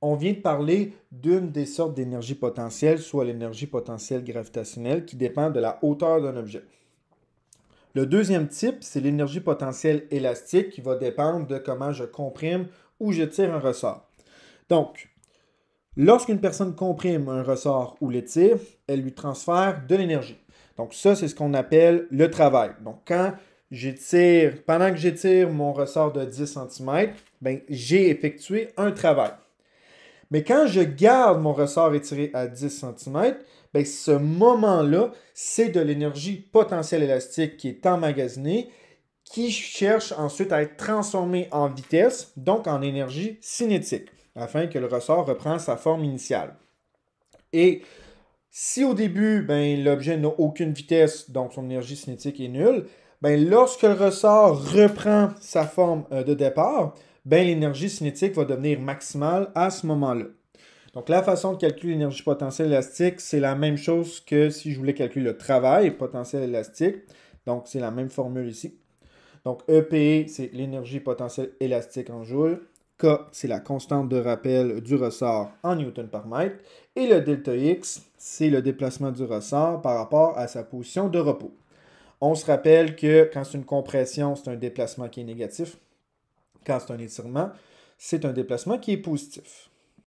on vient de parler d'une des sortes d'énergie potentielle, soit l'énergie potentielle gravitationnelle, qui dépend de la hauteur d'un objet. Le deuxième type, c'est l'énergie potentielle élastique, qui va dépendre de comment je comprime ou je tire un ressort. Donc, lorsqu'une personne comprime un ressort ou l'étire, elle lui transfère de l'énergie. Donc ça, c'est ce qu'on appelle le travail. Donc pendant que j'étire mon ressort de 10 cm, ben, j'ai effectué un travail. Mais quand je garde mon ressort étiré à 10 cm, ben, ce moment-là, c'est de l'énergie potentielle élastique qui est emmagasinée, qui cherche ensuite à être transformée en vitesse, donc en énergie cinétique, afin que le ressort reprenne sa forme initiale. Et si au début, ben, l'objet n'a aucune vitesse, donc son énergie cinétique est nulle, ben, lorsque le ressort reprend sa forme de départ, ben, l'énergie cinétique va devenir maximale à ce moment-là. Donc, la façon de calculer l'énergie potentielle élastique, c'est la même chose que si je voulais calculer le travail potentiel élastique. Donc, c'est la même formule ici. Donc, EPE, c'est l'énergie potentielle élastique en joules. K, c'est la constante de rappel du ressort en newton par mètre. Et le delta X, c'est le déplacement du ressort par rapport à sa position de repos. On se rappelle que quand c'est une compression, c'est un déplacement qui est négatif. Quand c'est un étirement, c'est un déplacement qui est positif.